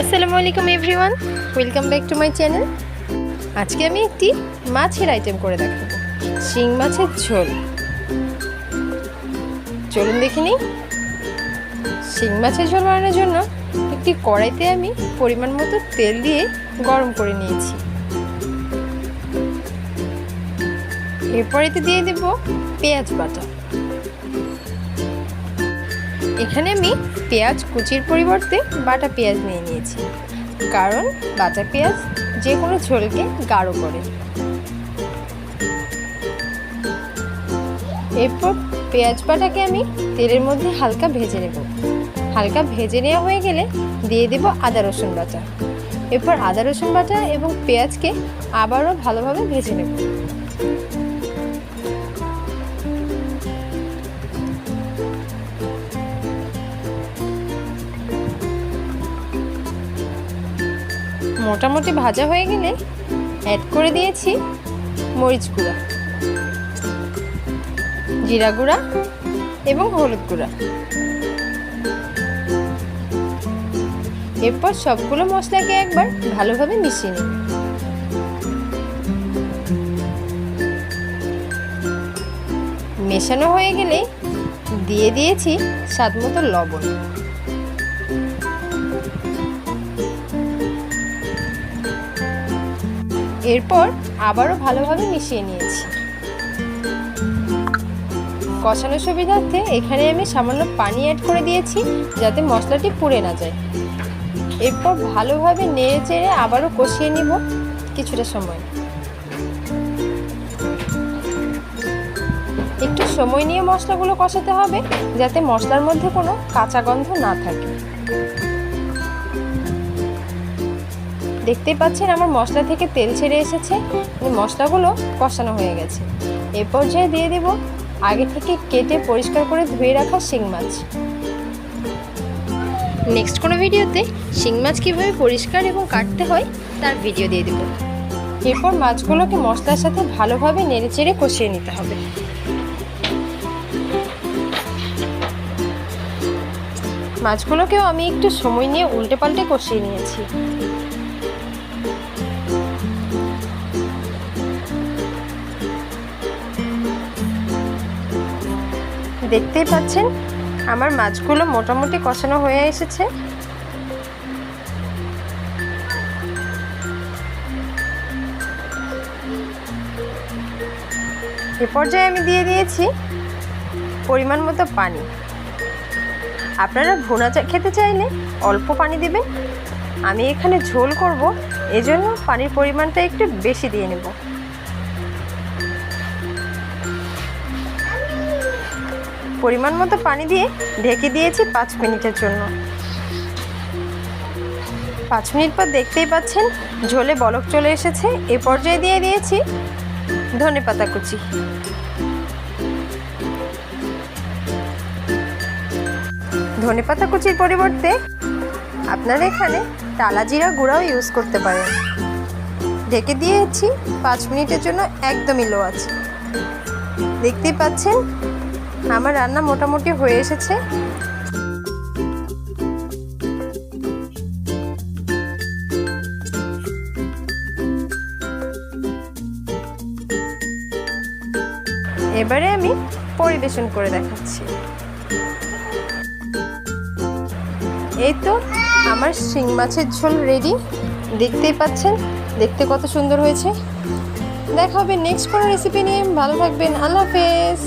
আসসালামু আলাইকুম everyone, welcome back to my channel. আজকে আমি একটি মাছের আইটেম করে দেখাবো, শিং মাছের ঝোল। চলুন দেখে নিই। শিং মাছের ঝোল বানানোর জন্য একটি কড়াইতে আমি পরিমাণ মতো তেল দিয়ে গরম করে নিয়েছি। এরপরেতে দিয়ে দেব পেঁয়াজ বাটা। এখানে আমি পেঁয়াজ কুচির পরিবর্তে বাটা পেঁয়াজ নিয়ে নিয়েছি, কারণ বাটা পেঁয়াজ যে কোনো ঝোলকে গাঢ় করে। এরপর পেঁয়াজ বাটাকে আমি তেলের মধ্যে হালকা ভেজে নেব। হালকা ভেজে নেওয়া হয়ে গেলে দিয়ে দেব আদা রসুন বাটা। এরপর আদা রসুন বাটা এবং পেঁয়াজকে আবারও ভালোভাবে ভেজে নেব। মোটামুটি ভাজা হয়ে গেলে অ্যাড করে দিয়েছি মরিচ গুঁড়া, জিরা গুঁড়া এবং হলুদ গুঁড়া। এরপর সবগুলো মশলাকে একবার ভালোভাবে মিশিয়ে নিন। মেশানো হয়ে গেলে দিয়ে দিয়েছি স্বাদমতো লবণ। এরপর আবারও ভালোভাবে মিশিয়ে নিয়েছি। কষানোর সুবিধার্থে এখানে আমি সামান্য পানি অ্যাড করে দিয়েছি, যাতে মশলাটি পুড়ে না যায়। এরপর ভালোভাবে নেড়ে চেড়ে আবারও কষিয়ে নিব কিছুটা সময়। একটু সময় নিয়ে মশলাগুলো কষাতে হবে, যাতে মশলার মধ্যে কোনো কাঁচা গন্ধ না থাকে। দেখতেই পাচ্ছেন আমার মশলা থেকে তেল ছেড়ে এসেছে, মশলাগুলো কষানো হয়ে গেছে। এ পর্যায়ে দিয়ে দেব আগে থেকে কেটে পরিষ্কার করে ধুয়ে রাখা শিং মাছ। নেক্সট কোনো ভিডিওতে শিং মাছ কীভাবে পরিষ্কার এবং কাটতে হয় তার ভিডিও দিয়ে দেব। এরপর মাছগুলোকে মশলার সাথে ভালোভাবে নেড়েচেড়ে কষিয়ে নিতে হবে। মাছগুলোকেও আমি একটু সময় নিয়ে উল্টে পাল্টে কষিয়ে নিয়েছি। দেখতেই পাচ্ছেন আমার মাছগুলো মোটামুটি কষানো হয়ে এসেছে। এ পর্যায়ে আমি দিয়ে দিয়েছি পরিমাণ মতো পানি। আপনারা ভুনা খেতে চাইলে অল্প পানি দিবেন, আমি এখানে ঝোল করব, এজন্য পানির পরিমাণটা একটু বেশি দিয়ে নেব। পরিমাণ মতো পানি দিয়ে ঢেকে দিয়েছি 5 মিনিটের জন্য। 5 মিনিট পর দেখতেই পাচ্ছেন ঝোলে বলক চলে এসেছে। এ পর্যায়ে দিয়ে দিয়েছি ধনেপাতা কুচি। ধনেপাতা কুচির পরিবর্তে আপনারা এখানে টালা জিরা গুঁড়াও ইউজ করতে পারেন। ঢেকে দিয়েছি 5 মিনিটের জন্য, একদমই লো আছে। দেখতেই পাচ্ছেন আমার রান্না মোটামুটি হয়ে এসেছে। এবারে আমি পরিবেশন করে দেখাচ্ছি। এই তো আমার শিং মাছের ঝোল রেডি। দেখতেই পাচ্ছেন দেখতে কত সুন্দর হয়েছে। দেখা হবে নেক্সট কোনো রেসিপি নিয়ে। ভালো থাকবেন, আল্লাহ হাফেজ।